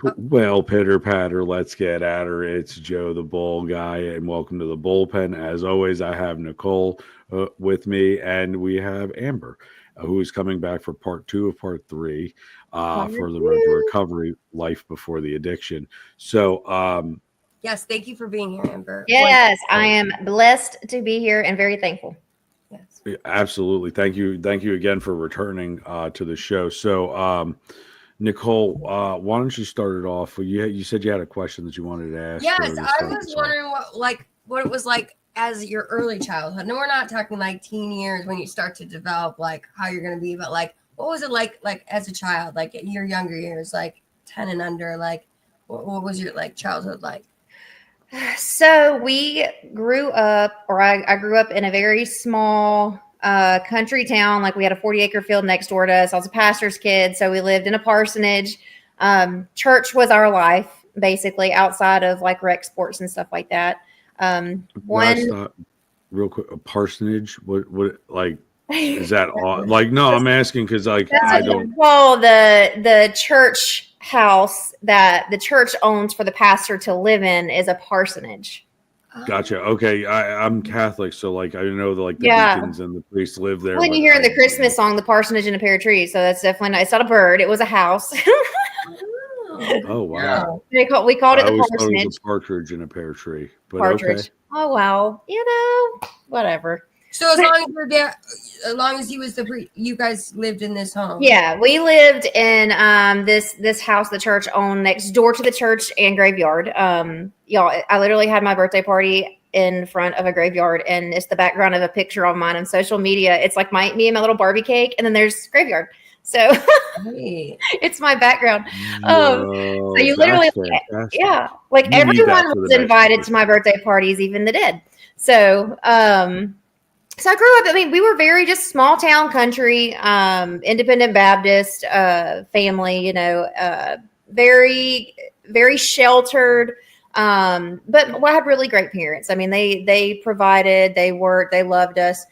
Well, pitter patter, let's get at her. It's Joe the Bull Guy, and welcome to the Bullpen. As always, I have Nicole with me, and we have Amber, who is coming back for part two of part three Part for the Road to two. Recovery Life Before the Addiction. So, Yes, thank you for being here, Amber. Yes, I am blessed to be here and very thankful. Yes. absolutely. Thank you again for returning to the show. So, Nicole, why don't you start it off? You said you had a question that you wanted to ask. Yes, her to I start was this off. wondering what it was like as your early childhood. No, we're not talking like teen years when you start to develop like how you're going to be, but like what was it like as a child, like in your younger years, like 10 and under, like what was your like childhood like? So we grew up, or I grew up in a very small country town. Like we had a 40-acre field next door to us. I was a pastor's kid, so we lived in a parsonage. Church was our life, basically, outside of like rec sports and stuff like that. Last thought, real quick, a parsonage. What like is that? Like, no, I'm asking because like I don't. Well, the church house that the church owns for the pastor to live in is a parsonage. Gotcha. Okay, I'm Catholic, so like I know the Yeah. deacons and the priests live there. When but you hear I- the Christmas song, "The Parsonage and a Pear Tree," so that's definitely not. It's not a bird; it was a house. Oh wow! we called it I the always thought it parsonage. was a partridge in a pear tree, but Partridge. okay. Oh wow, whatever. So as long as your dad, as long as he was you guys lived in this home. Yeah, we lived in this house the church owned next door to the church and graveyard. Y'all, I literally had my birthday party in front of a graveyard, and it's the background of a picture of mine on social media. It's like me and my little Barbie cake, and then there's graveyard. So Hey. it's my background. Whoa, So you literally, that's fantastic. yeah, like You need that everyone for the was next invited generation. to my birthday parties, even the dead. So, so I grew up. I mean, we were very just small town country, independent Baptist family. You know, very very sheltered. But I had really great parents. I mean, they provided, they worked, they loved us.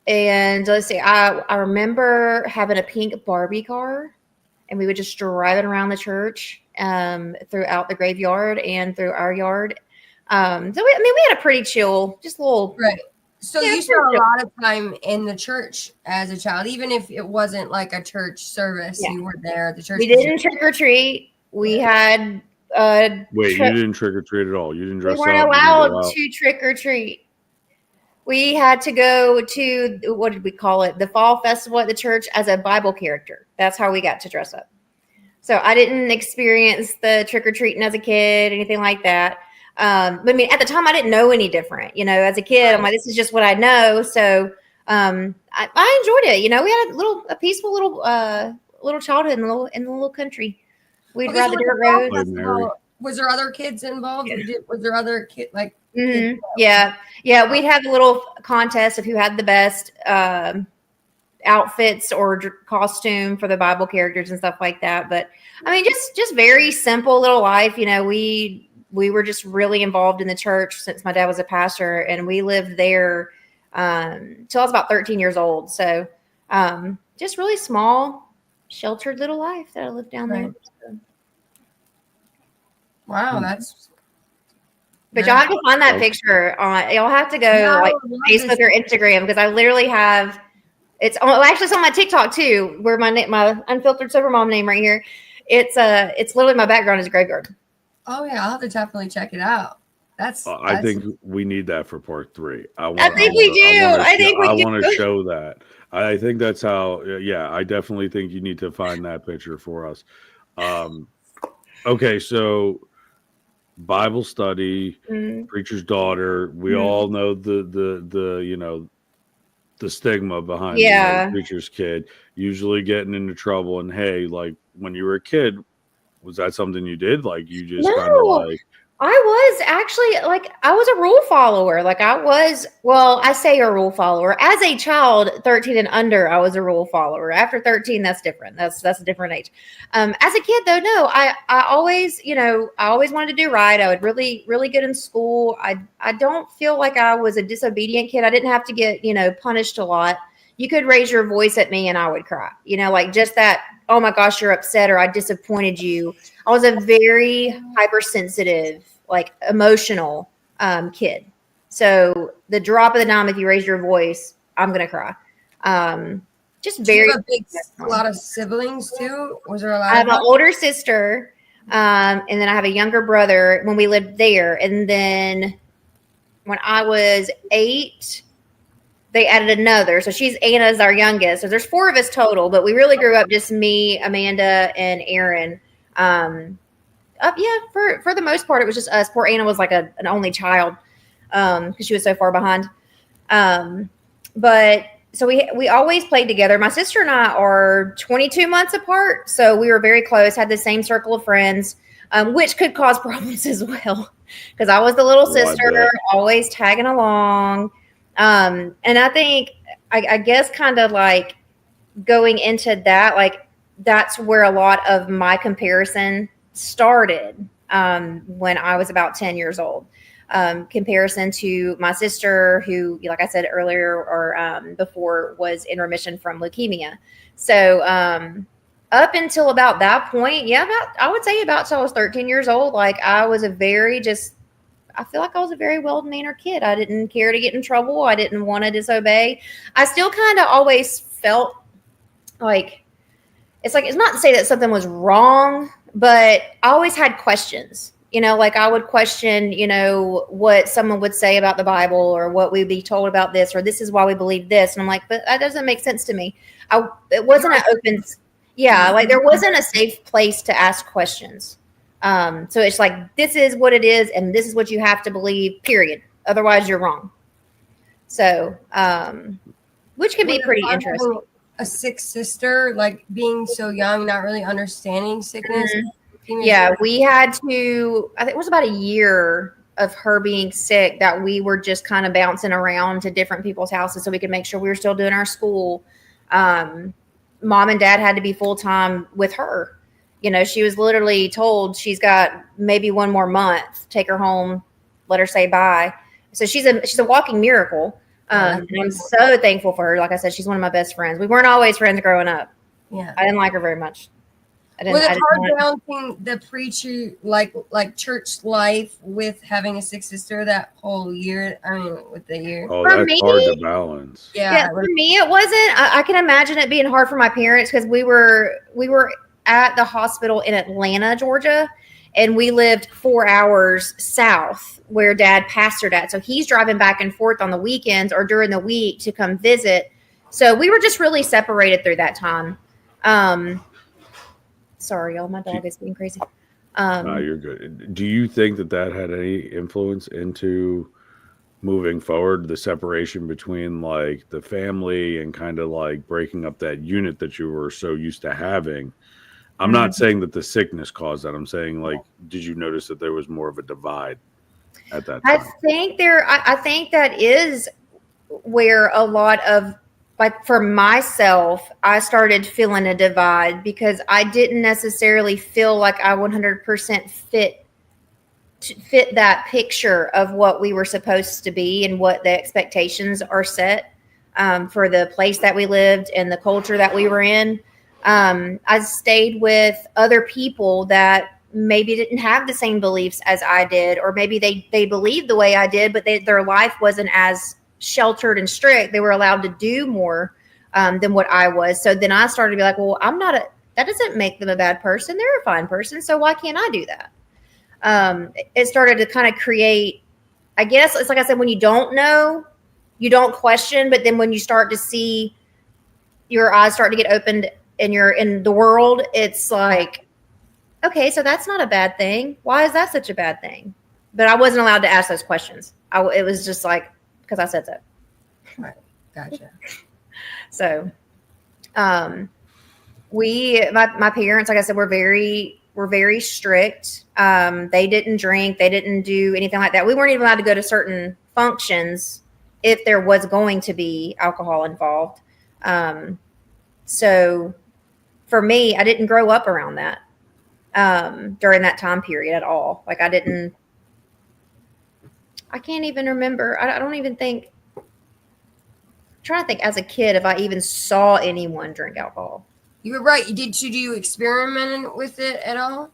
And let's see, I remember having a pink Barbie car, and we would just drive it around the church, throughout the graveyard and through our yard. We had a pretty chill, just little. Right. So Yeah, you spent a pretty lot of time in the church as a child, even if it wasn't like a church service. Yeah. You were there at the church. We didn't trick or treat. We had. Wait, you tri- didn't trick or treat at all. You didn't we dress weren't up. You didn't go allowed out? to trick or treat. We had to go to, what did we call it? The fall festival at the church as a Bible character. That's how we got to dress up. So I didn't experience the trick or treating as a kid, anything like that. But I mean, at the time, I didn't know any different. You know, as a kid, I'm like, this is just what I know. So I enjoyed it. You know, we had a peaceful little childhood in the little country. We'd Okay, ride so the with dirt the fall roads. festival, was there other kids involved? Was there other kid like? Mhm. Yeah. We'd have a little contest of who had the best outfits or costume for the Bible characters and stuff like that. But I mean, just very simple little life. You know, we were just really involved in the church since my dad was a pastor, and we lived there till I was about 13 years old. So just really small, sheltered little life that I lived down there. So. Wow, that's. But y'all have to find that picture on. Y'all have to go like Facebook or Instagram, because I literally have. It's actually it's on my TikTok too, where my unfiltered sober mom name right here. It's literally my background is a graveyard. Oh yeah, I'll have to definitely check it out. I think we need that for part three. I think we do. I want to show that. I think that's how. Yeah, I definitely think you need to find that picture for us. Okay, so Bible study, preacher's daughter. We all know the you know the stigma behind preacher's kid, usually getting into trouble. And hey, like when you were a kid, was that something you did? Like you just kind of like. I was actually I was a rule follower. I say a rule follower. As a child, 13 and under, I was a rule follower. After 13, that's different. That's a different age. As a kid though, no, I always, I always wanted to do right. I would really, really good in school. I don't feel like I was a disobedient kid. I didn't have to get, punished a lot. you could raise your voice at me and I would cry, like just that, oh my gosh, you're upset or I disappointed you. I was a very hypersensitive, like emotional kid. So the drop of the dime, if you raise your voice, I'm going to cry. Just Do you very. have a lot of siblings too? Was there a lot? I have an older sister, and then I have a younger brother when we lived there. And then when I was 8, they added another. So Anna's our youngest. So there's 4 of us total, but we really grew up just me, Amanda, and Aaron. For the most part, it was just us. Poor Anna was like an only child because she was so far behind. But so we always played together. My sister and I are 22 months apart, so we were very close. Had the same circle of friends, which could cause problems as well. Because I was the little sister, always tagging along. And I think, I guess, kind of like going into that, like that's where a lot of my comparison started when I was about 10 years old. Comparison to my sister who, like I said earlier or before, was in remission from leukemia. So up until about that point, I would say about till I was 13 years old, like I was I feel like I was a very well-mannered kid. I didn't care to get in trouble. I didn't want to disobey. I still kind of always felt like, it's not to say that something was wrong, but I always had questions. Like I would question, what someone would say about the Bible or what we'd be told about this, or this is why we believe this. And I'm like, but that doesn't make sense to me. It wasn't an open, like there wasn't a safe place to ask questions. So it's like, this is what it is. And this is what you have to believe, period. Otherwise you're wrong. So, which can be pretty interesting. A sick sister, like being so young, not really understanding sickness. Mm-hmm. Yeah, we had to, I think it was about a year of her being sick that we were just kind of bouncing around to different people's houses so we could make sure we were still doing our school. Mom and dad had to be full-time with her. She was literally told she's got maybe 1 more month, take her home, let her say bye. So she's a walking miracle. And I'm so thankful for her. Like I said, she's one of my best friends. We weren't always friends growing up. Yeah. I didn't like her very much. Was it hard balancing the preacher, like church life with having a sick sister that whole year? I mean, with the year. Oh, that's hard to balance. Yeah, for me, it wasn't. I can imagine it being hard for my parents because we were at the hospital in Atlanta, Georgia, and we lived 4 hours south where Dad pastored at. So he's driving back and forth on the weekends or during the week to come visit. So we were just really separated through that time. Sorry, y'all. My dog is being crazy. No, you're good. Do you think that had any influence into moving forward, the separation between like the family and kind of like breaking up that unit that you were so used to having? I'm not saying that the sickness caused that. I'm saying, like, did you notice that there was more of a divide at that time? I think that is where a lot of, like, for myself, I started feeling a divide because I didn't necessarily feel like I 100% fit that picture of what we were supposed to be and what the expectations are set for the place that we lived and the culture that we were in. I stayed with other people that maybe didn't have the same beliefs as I did, or maybe they believed the way I did, but their life wasn't as sheltered and strict. They were allowed to do more than what I was. So then I started to be like, well, that doesn't make them a bad person. They're a fine person. So why can't I do that? It started to kind of create, I guess it's like I said, when you don't know, you don't question, but then when you start to see your eyes start to get opened and you're in the world, it's like, okay, so that's not a bad thing. Why is that such a bad thing? But I wasn't allowed to ask those questions. It was just like, because I said so. Right. Gotcha. So, my parents, like I said, were very strict. They didn't drink. They didn't do anything like that. We weren't even allowed to go to certain functions if there was going to be alcohol involved. So for me, I didn't grow up around that during that time period at all. Like I can't even remember. I don't even think. trying to think as a kid if I even saw anyone drink alcohol. You were right. Did you experiment with it at all?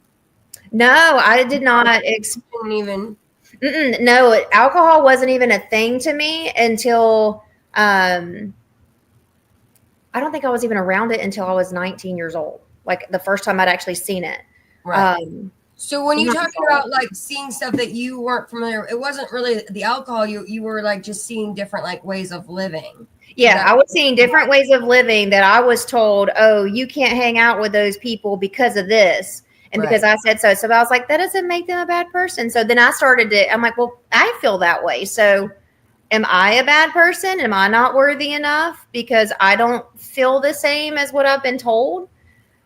No, I did not. Didn't even. No, alcohol wasn't even a thing to me until I don't think I was even around it until I was 19 years old. Like the first time I'd actually seen it. Right. So when you talking about like seeing stuff that you weren't familiar, it wasn't really the alcohol. You were like just seeing different like ways of living. Yeah, I was seeing different ways of living that I was told, oh, you can't hang out with those people because of this. And because I said so. So I was like, that doesn't make them a bad person. So then I started to, I'm like, well, I feel that way. So am I a bad person? Am I not worthy enough because I don't feel the same as what I've been told?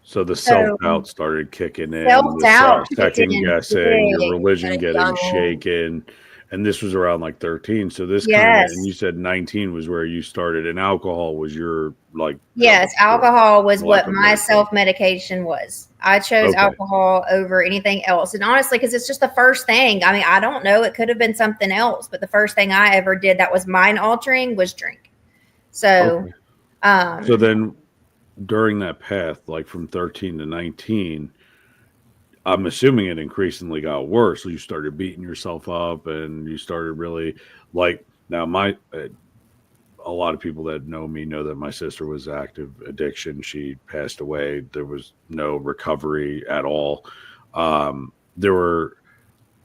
So the self-doubt started kicking in, self-doubt, second guessing, your religion getting shaken. And this was around like 13. So this kind of, and you said 19 was where you started, and alcohol was your like. Yes, alcohol was what my self-medication was. I chose alcohol over anything else. And honestly, because it's just the first thing. I mean, I don't know. It could have been something else. But the first thing I ever did that was mind altering was drink. So, so then during that path, like from 13 to 19, I'm assuming it increasingly got worse. So you started beating yourself up and you started really like now a lot of people that know me know that my sister was active addiction. She passed away. There was no recovery at all. There were,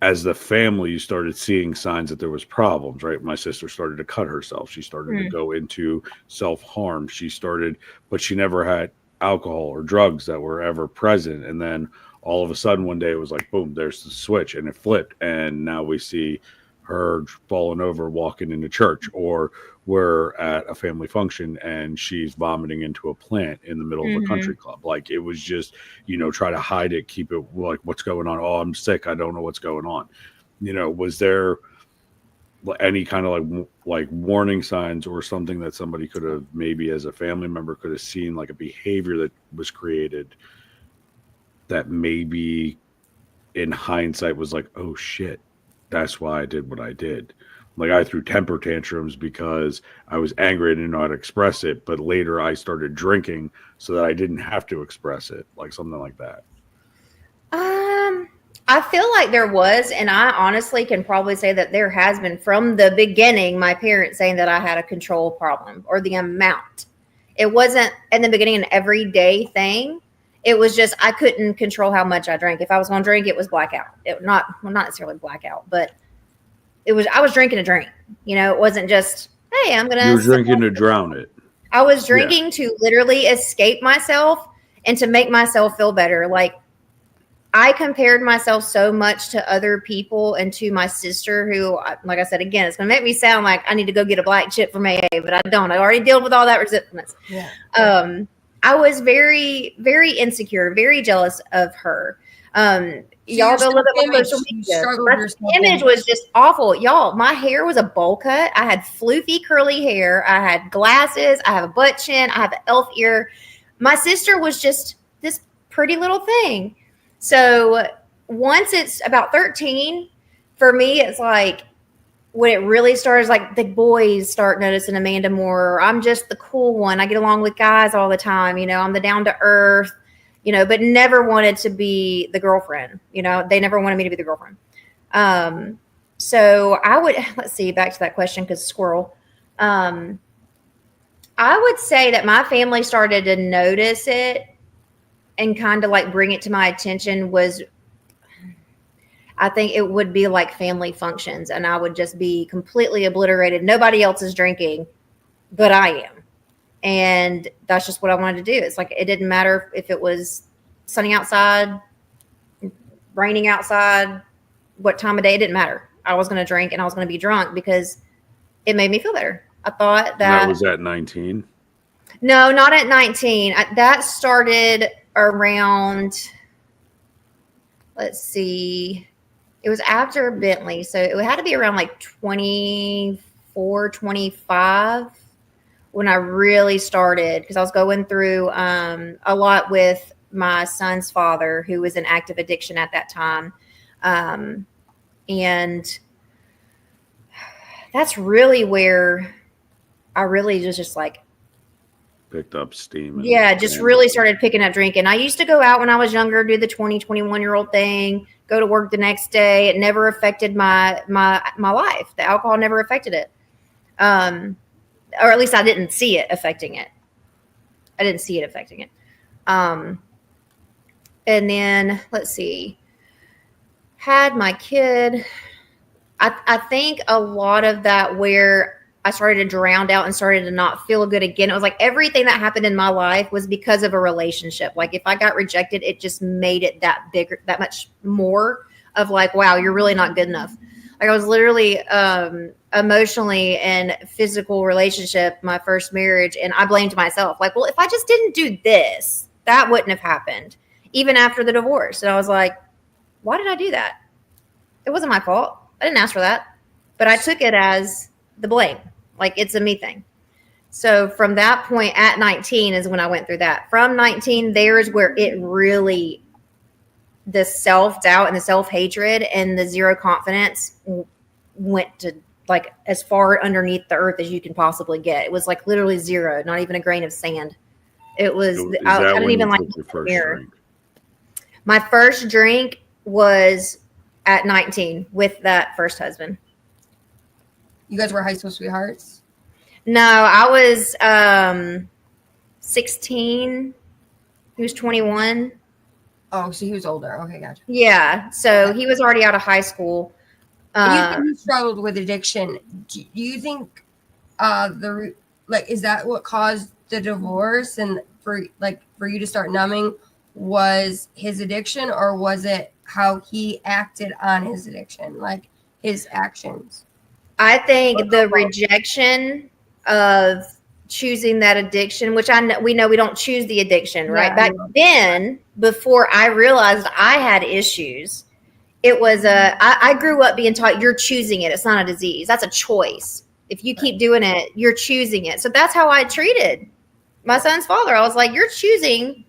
as the family, you started seeing signs that there was problems, right? My sister started to cut herself. She started to go into self-harm. But she never had alcohol or drugs that were ever present. And then all of a sudden one day it was like, boom, there's the switch and it flipped. And now we see her falling over, walking into church, or we're at a family function and she's vomiting into a plant in the middle of a country club. Like it was just, try to hide it, keep it like, what's going on? Oh, I'm sick. I don't know what's going on. Was there any kind of like warning signs or something that somebody could have maybe as a family member could have seen, like a behavior that was created that maybe in hindsight was like, oh shit, that's why I did what I did. Like I threw temper tantrums because I was angry and didn't know how to express it. But later I started drinking so that I didn't have to express it, like something like that. I feel like there was, and I honestly can probably say that there has been from the beginning, my parents saying that I had a control problem or the amount. It wasn't in the beginning an everyday thing. It was just I couldn't control how much I drank. If I was going to drink, it was blackout. Not necessarily blackout, but I was drinking a drink. It wasn't just, hey, I'm gonna. You were drinking to drown it. I was drinking to literally escape myself and to make myself feel better. Like I compared myself so much to other people and to my sister, who, like I said, again, it's gonna make me sound like I need to go get a black chip from AA, but I don't. I already dealt with all that resentment. Yeah. I was very, very insecure, very jealous of her. Y'all go look at my social media. My image was just awful. Y'all, my hair was a bowl cut. I had floofy curly hair. I had glasses. I have a butt chin. I have an elf ear. My sister was just this pretty little thing. So once it's about 13, for me, it's like, when it really starts, like the boys start noticing Amanda more. I'm just the cool one. I get along with guys all the time. I'm the down to earth, but never wanted to be the girlfriend. They never wanted me to be the girlfriend. So I would, let's see, back to that question, because squirrel. I would say that my family started to notice it and kind of like bring it to my attention was, I think it would be like family functions and I would just be completely obliterated. Nobody else is drinking, but I am. And that's just what I wanted to do. It's like, it didn't matter if it was sunny outside, raining outside, what time of day, it didn't matter. I was going to drink and I was going to be drunk because it made me feel better. I thought that was at 19. No, not at 19. That started around, let's see, it was after Bentley. So it had to be around like 24, 25 when I really started, because I was going through a lot with my son's father, who was in active addiction at that time. And that's really where I really just like, picked up steam. Yeah, just really started picking up drinking. I used to go out when I was younger, do the 20, 21-year-old thing, go to work the next day. It never affected my life. The alcohol never affected it. Or at least I didn't see it affecting it. I didn't see it affecting it. And then let's see. Had my kid. I think a lot of that where I started to drown out and started to not feel good again. It was like everything that happened in my life was because of a relationship. Like if I got rejected, it just made it that bigger, that much more of like, wow, you're really not good enough. Like I was literally emotionally and physical relationship, my first marriage, and I blamed myself. Like, well, if I just didn't do this, that wouldn't have happened, even after the divorce. And I was like, why did I do that? It wasn't my fault. I didn't ask for that. But I took it as the blame. Like it's a me thing. So from that point at 19 is when I went through that. From 19, there is where it really, the self-doubt and the self-hatred and the zero confidence went to like as far underneath the earth as you can possibly get. It was like literally zero, not even a grain of sand. It was, I didn't even like your first drink? My first drink was at 19 with that first husband. You guys were high school sweethearts? No, I was 16. He was 21. Oh, so he was older. Okay, gotcha. Yeah, so he was already out of high school. You think he struggled with addiction? Do you think is that what caused the divorce and for you to start numbing was his addiction, or was it how he acted on his addiction, like his actions? I think the rejection of choosing that addiction, which we know we don't choose the addiction, right? Yeah, Back then, before I realized I had issues, it was I grew up being taught you're choosing it. It's not a disease. That's a choice. If you keep doing it, you're choosing it. So that's how I treated my son's father. I was like, you're choosing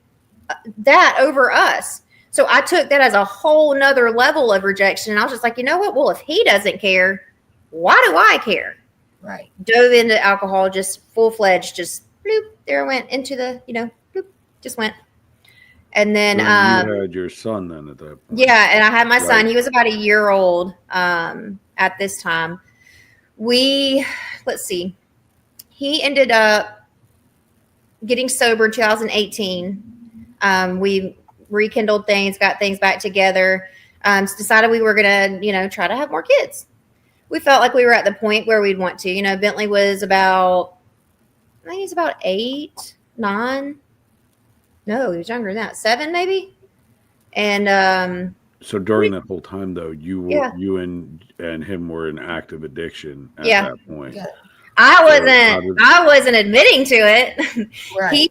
that over us. So I took that as a whole nother level of rejection. And I was just like, you know what? Well, if he doesn't care, why do I care? Right. Dove into alcohol, just full-fledged, just bloop, there I went into the, bloop, just went. And then you had your son then at that point. Yeah, and I had my son. He was about a year old at this time. Let's see. He ended up getting sober in 2018. We rekindled things, got things back together, decided we were going to, try to have more kids. We felt like we were at the point where we'd want to. Bentley was about 8, 9. No, he was younger than that. 7 maybe. And so during that whole time though, you and him were in active addiction at that point. Yeah. I wasn't admitting to it.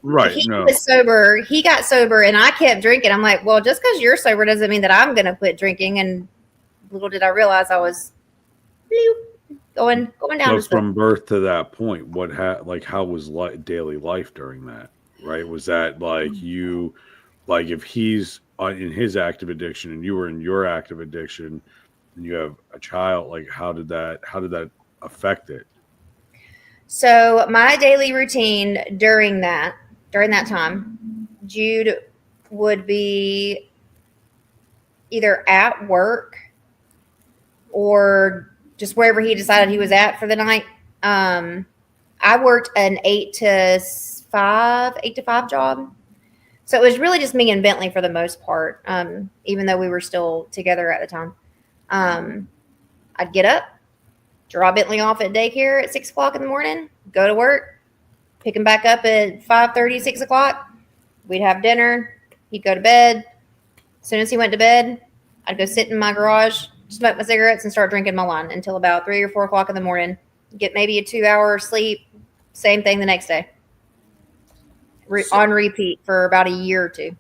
Right. He was sober. He got sober and I kept drinking. I'm like, well, just because you're sober doesn't mean that I'm going to quit drinking. And little did I realize I was going down. So from birth to that point, how was daily life during that? Right? Was that if he's in his active addiction and you were in your active addiction and you have a child, how did that affect it? So my daily routine during that time, Jude would be either at work or just wherever he decided he was at for the night. I worked an 8 to 5 job. So it was really just me and Bentley for the most part, even though we were still together at the time. I'd get up, drop Bentley off at daycare at 6 o'clock in the morning, go to work, pick him back up at 5:30, 6 o'clock. We'd have dinner. He'd go to bed. As soon as he went to bed, I'd go sit in my garage, smoke my cigarettes, and start drinking my wine until about 3 or 4 o'clock in the morning. Get maybe a 2-hour sleep. Same thing the next day. On repeat for about a year or 2.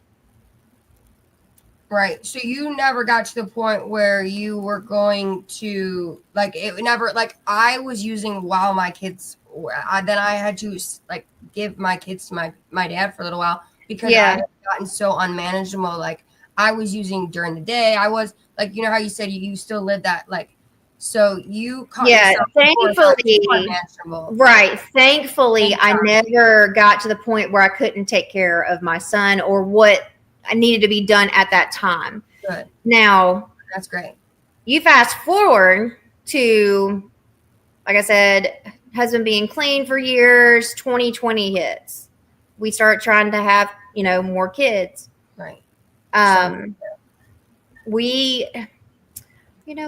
Right. So you never got to the point where you were going to I was using while my kids then I had to give my kids to my dad for a little while because I had gotten so unmanageable. I was using during the day. I was how you said you still live that So you caught Yeah, yourself before thankfully, unimaginable. right. Thankfully, Thank I God. never got to the point where I couldn't take care of my son or what I needed to be done at that time. Good. Now, That's great. you fast forward to, like I said, husband being clean for years, 2020 hits. We start trying to have, more kids. Right. We,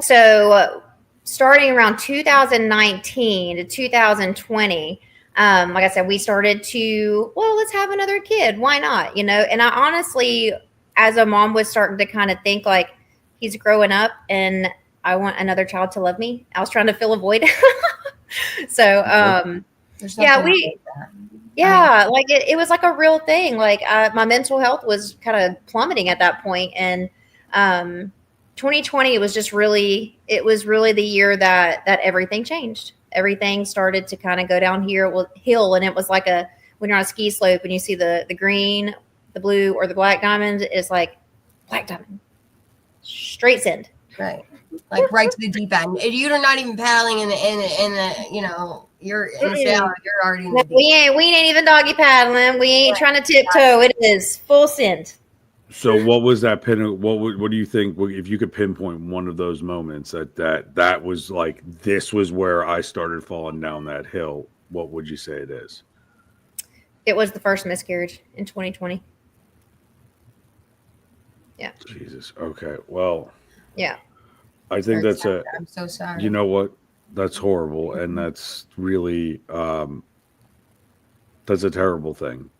so starting around 2019 to 2020, like I said, we started to, let's have another kid. Why not? And I honestly, as a mom, was starting to kind of think like, he's growing up and I want another child to love me. I was trying to fill a void. So, like it was like a real thing. Like my mental health was kind of plummeting at that point. And 2020 was really the year that everything changed. Everything started to kind of go down hill. And it was like when you're on a ski slope and you see the green, the blue, or the black diamond, it's like black diamond, straight send. Right. Like right to the deep end. You're not even paddling in the you're in the sail, you're already in the deep. We ain't even doggy paddling. We ain't trying to tiptoe. It is full send. So what was that pin? What do you think, if you could pinpoint one of those moments that was like, this was where I started falling down that hill? What would you say it is? It was the first miscarriage in 2020. Yeah. Jesus. Okay. Well. Yeah. I think I'm so sorry. You know what? That's horrible, and that's really that's a terrible thing.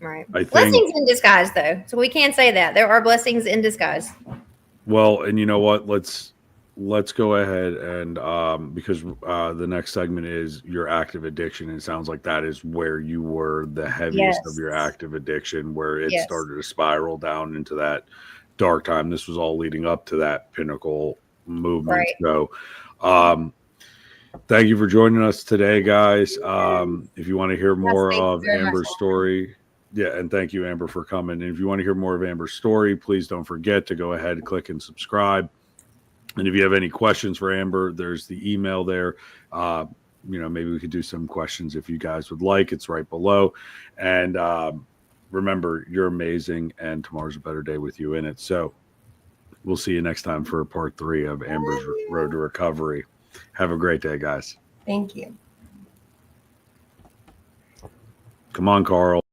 Right. I think blessings in disguise, though. So we can say that there are blessings in disguise. Well, and you know what? Let's go ahead and because the next segment is your active addiction, and it sounds like that is where you were the heaviest of your active addiction, where it started to spiral down into that dark time. This was all leading up to that pinnacle movement. Right. So thank you for joining us today, guys. If you want to hear more of Amber's story, and thank you, Amber, for coming. And if you want to hear more of Amber's story, please don't forget to go ahead and click and subscribe. And if you have any questions for Amber, there's the email there. Maybe we could do some questions if you guys would like. It's right below. And remember, you're amazing, and tomorrow's a better day with you in it. So we'll see you next time for part 3 of Amber's Road to Recovery. Have a great day, guys. Thank you. Come on, Carl.